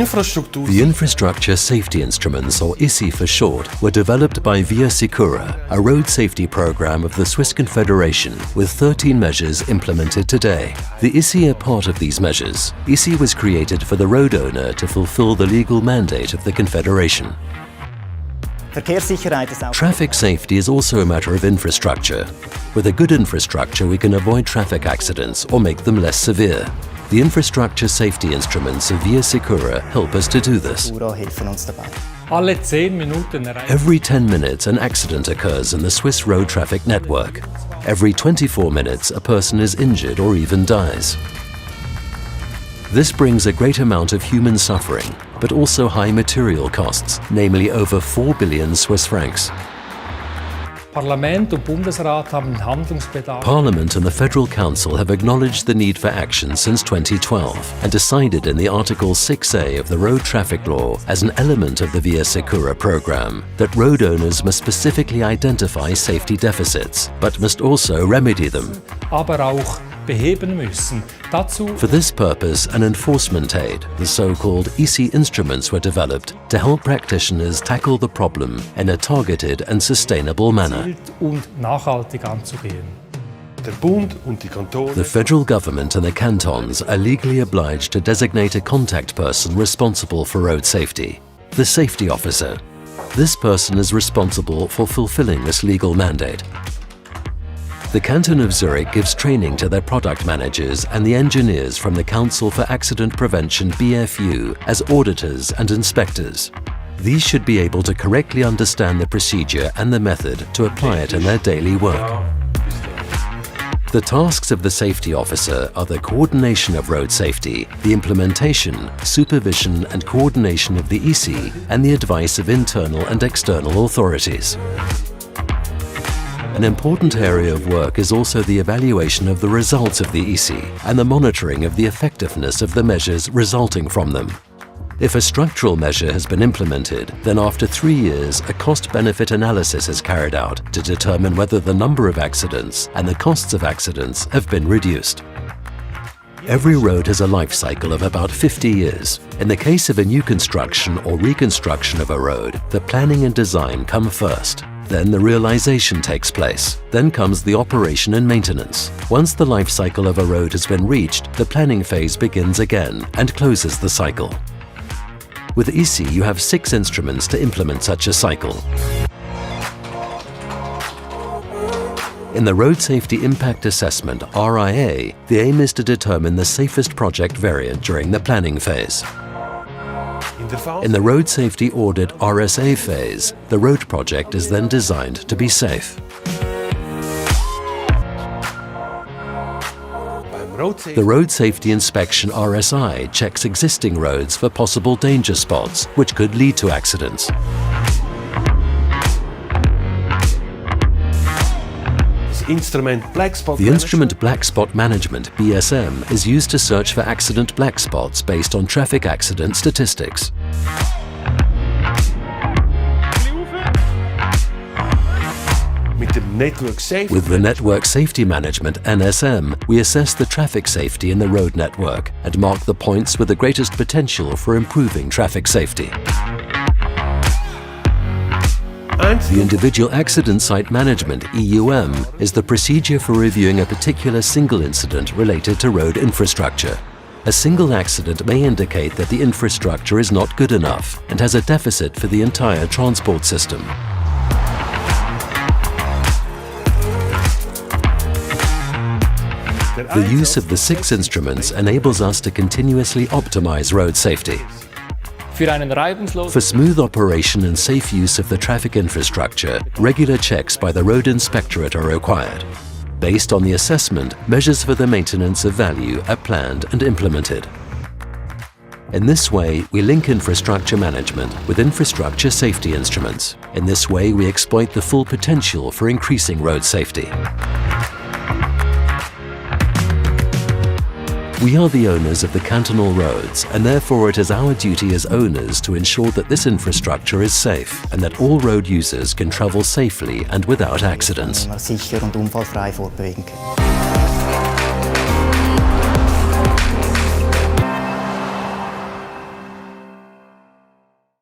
The Infrastructure Safety Instruments, or ISI for short, were developed by Via Sicura, a road safety program of the Swiss Confederation, with 13 measures implemented today. The ISI are part of these measures. ISI was created for the road owner to fulfill the legal mandate of the Confederation. Traffic safety is also a matter of infrastructure. With a good infrastructure, we can avoid traffic accidents or make them less severe. The infrastructure safety instruments of Via Sicura help us to do this. Every 10 minutes, an accident occurs in the Swiss road traffic network. Every 24 minutes, a person is injured or even dies. This brings a great amount of human suffering, but also high material costs, namely over 4 billion Swiss francs. Parliament and the Federal Council have acknowledged the need for action since 2012 and decided in the Article 6A of the Road Traffic Law as an element of the Via Sicura program that road owners must specifically identify safety deficits, but must also remedy them. For this purpose, an enforcement aid, the so-called ISI instruments, were developed to help practitioners tackle the problem in a targeted and sustainable manner. The federal government and the cantons are legally obliged to designate a contact person responsible for road safety, the safety officer. This person is responsible for fulfilling this legal mandate. The Canton of Zurich gives training to their product managers and the engineers from the Council for Accident Prevention BFU as auditors and inspectors. These should be able to correctly understand the procedure and the method to apply it in their daily work. The tasks of the safety officer are the coordination of road safety, the implementation, supervision and coordination of the ISI, and the advice of internal and external authorities. An important area of work is also the evaluation of the results of the ISI and the monitoring of the effectiveness of the measures resulting from them. If a structural measure has been implemented, then after 3 years, a cost-benefit analysis is carried out to determine whether the number of accidents and the costs of accidents have been reduced. Every road has a life cycle of about 50 years. In the case of a new construction or reconstruction of a road, the planning and design come first. Then the realization takes place. Then comes the operation and maintenance. Once the life cycle of a road has been reached, the planning phase begins again and closes the cycle. With ISI, you have 6 instruments to implement such a cycle. In the Road Safety Impact Assessment, RIA, the aim is to determine the safest project variant during the planning phase. In the Road Safety Audit RSA phase, the road project is then designed to be safe. The Road Safety Inspection RSI checks existing roads for possible danger spots which could lead to accidents. The instrument Black Spot Management, BSM, is used to search for accident black spots based on traffic accident statistics. With the Network Safety Management, NSM, we assess the traffic safety in the road network and mark the points with the greatest potential for improving traffic safety. The Individual Accident Site Management, EUM, is the procedure for reviewing a particular single incident related to road infrastructure. A single accident may indicate that the infrastructure is not good enough and has a deficit for the entire transport system. The use of the 6 instruments enables us to continuously optimize road safety. For smooth operation and safe use of the traffic infrastructure, regular checks by the Road Inspectorate are required. Based on the assessment, measures for the maintenance of value are planned and implemented. In this way, we link infrastructure management with infrastructure safety instruments. In this way, we exploit the full potential for increasing road safety. We are the owners of the cantonal roads, and therefore it is our duty as owners to ensure that this infrastructure is safe and that all road users can travel safely and without accidents. Sicher und unfallfrei fortbewegen können.